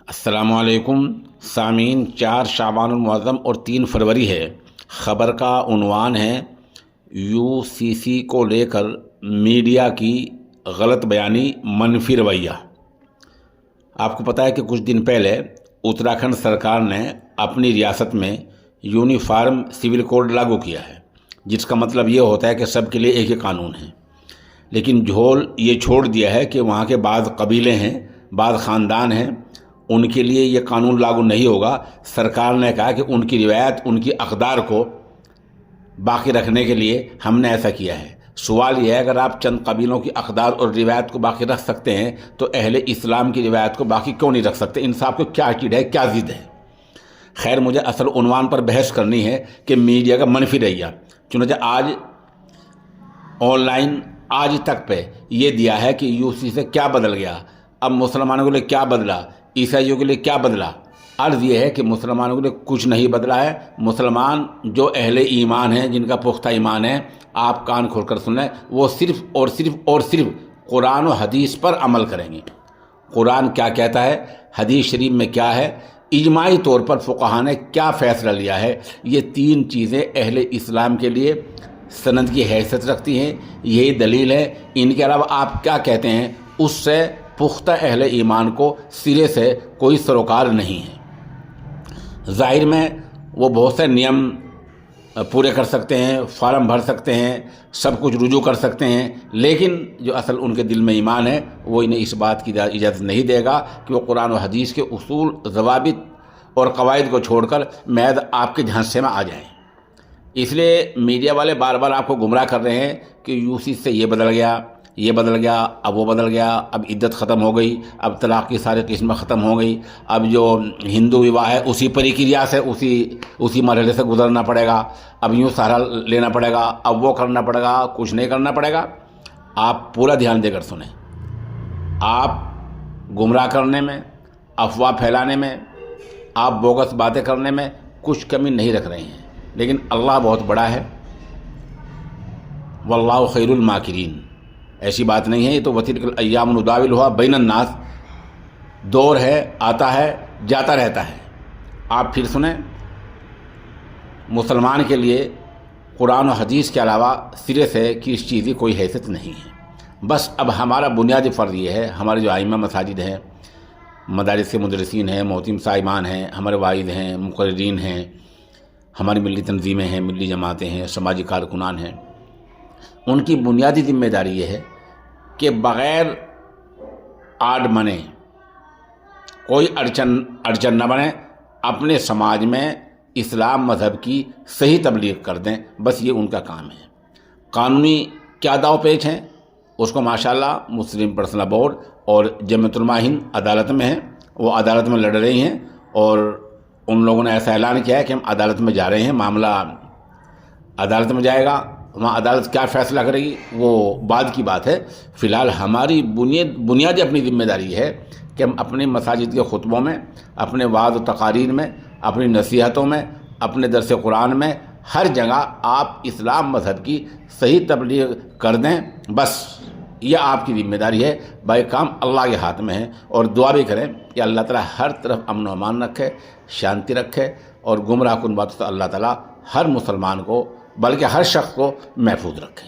السلام علیکم سامعین، 4 شعبان المعظم اور 3 فروری ہے۔ خبر کا عنوان ہے UCC کو لے کر میڈیا کی غلط بیانی، منفی رویہ۔ آپ کو پتہ ہے کہ کچھ دن پہلے اتراکھنڈ سرکار نے اپنی ریاست میں یونیفارم سول کوڈ لاگو کیا ہے، جس کا مطلب یہ ہوتا ہے کہ سب کے لیے ایک ہی قانون ہے۔ لیکن جھول یہ چھوڑ دیا ہے کہ وہاں کے بعض قبیلے ہیں، بعض خاندان ہیں، ان کے لیے یہ قانون لاگو نہیں ہوگا۔ سرکار نے کہا کہ ان کی روایت، ان کی اقدار کو باقی رکھنے کے لیے ہم نے ایسا کیا ہے۔ سوال یہ ہے، اگر آپ چند قبیلوں کی اقدار اور روایت کو باقی رکھ سکتے ہیں تو اہل اسلام کی روایت کو باقی کیوں نہیں رکھ سکتے؟ ان صاحب کو کیا چیز ہے، کیا ضد ہے؟ خیر، مجھے اصل عنوان پر بحث کرنی ہے کہ میڈیا کا منفی رویہ۔ چنانچہ آج آن لائن آج تک پہ یہ دیا ہے کہ UCC سے کیا بدل گیا، اب مسلمانوں کے لیے کیا بدلا، عیسائیوں کے لیے کیا بدلا۔ عرض یہ ہے کہ مسلمانوں کے لیے کچھ نہیں بدلا ہے۔ مسلمان جو اہل ایمان ہیں، جن کا پختہ ایمان ہے، آپ کان کھول کر سن لیں، وہ صرف اور صرف قرآن و حدیث پر عمل کریں گے۔ قرآن کیا کہتا ہے، حدیث شریف میں کیا ہے، اجماعی طور پر فقہاء نے کیا فیصلہ لیا ہے، یہ 3 چیزیں اہل اسلام کے لیے سند کی حیثیت رکھتی ہیں۔ یہی دلیل ہے۔ ان کے علاوہ آپ کیا کہتے ہیں، اس سے پختہ اہل ایمان کو سرے سے کوئی سروکار نہیں ہے۔ ظاہر میں وہ بہت سے نیم پورے کر سکتے ہیں، فارم بھر سکتے ہیں، سب کچھ رجوع کر سکتے ہیں، لیکن جو اصل ان کے دل میں ایمان ہے وہ انہیں اس بات کی اجازت نہیں دے گا کہ وہ قرآن و حدیث کے اصول، ضوابط اور قواعد کو چھوڑ کر محض آپ کے جھانسے میں آ جائیں۔ اس لیے میڈیا والے بار بار آپ کو گمراہ کر رہے ہیں کہ UCC سے یہ بدل گیا، یہ بدل گیا، اب وہ بدل گیا، اب عدت ختم ہو گئی، اب طلاق کی ساری قسمیں ختم ہو گئی، اب جو ہندو وواہ ہے اسی پریکریا سے اسی مرحلے سے گزرنا پڑے گا، اب یوں سہارا لینا پڑے گا، اب وہ کرنا پڑے گا، کچھ نہیں کرنا پڑے گا۔ آپ پورا دھیان دے کر سنیں۔ آپ گمراہ کرنے میں، افواہ پھیلانے میں، آپ بوگس باتیں کرنے میں کچھ کمی نہیں رکھ رہے ہیں، لیکن اللہ بہت بڑا ہے۔ واللہ خیر الماکرین۔ ایسی بات نہیں ہے، یہ تو وتلک الایام نداولها بین الناس، دور ہے، آتا ہے، جاتا رہتا ہے۔ آپ پھر سنیں، مسلمان کے لیے قرآن و حدیث کے علاوہ سرے سے کسی چیز کی کوئی حیثیت نہیں ہے۔ بس اب ہمارا بنیادی فرض یہ ہے، ہمارے جو ائمہ مساجد ہیں، مدارس کے مدرسین ہیں، محتم صائمان ہیں، ہمارے واعظ ہیں، مقررین ہیں، ہماری ملی تنظیمیں ہیں، ملی جماعتیں ہیں، سماجی کارکنان ہیں، ان کی بنیادی ذمہ داری یہ ہے کہ بغیر آڈ بنے، کوئی اڑچن نہ بنے، اپنے سماج میں اسلام مذہب کی صحیح تبلیغ کر دیں۔ بس یہ ان کا کام ہے۔ قانونی کیا داؤ پیچ ہیں، اس کو ماشاءاللہ مسلم پرسنل بورڈ اور جمعیت علماء ہند عدالت میں ہیں، وہ عدالت میں لڑ رہی ہیں، اور ان لوگوں نے ایسا اعلان کیا ہے کہ ہم عدالت میں جا رہے ہیں، معاملہ عدالت میں جائے گا، وہاں عدالت کیا فیصلہ کرے گی وہ بعد کی بات ہے۔ فی الحال ہماری بنیادی اپنی ذمہ داری ہے کہ ہم اپنے مساجد کے خطبوں میں، اپنے وعظ و تقاریر میں، اپنی نصیحتوں میں، اپنے درس قرآن میں، ہر جگہ آپ اسلام مذہب کی صحیح تبلیغ کر دیں۔ بس یہ آپ کی ذمہ داری ہے، باقی کام اللہ کے ہاتھ میں ہے۔ اور دعا بھی کریں کہ اللہ تعالیٰ ہر طرف امن و امان رکھے، شانتی رکھے، اور گمراہ کن باتوں سے اللہ تعالیٰ ہر مسلمان کو، بلکہ ہر شخص کو محفوظ رکھے۔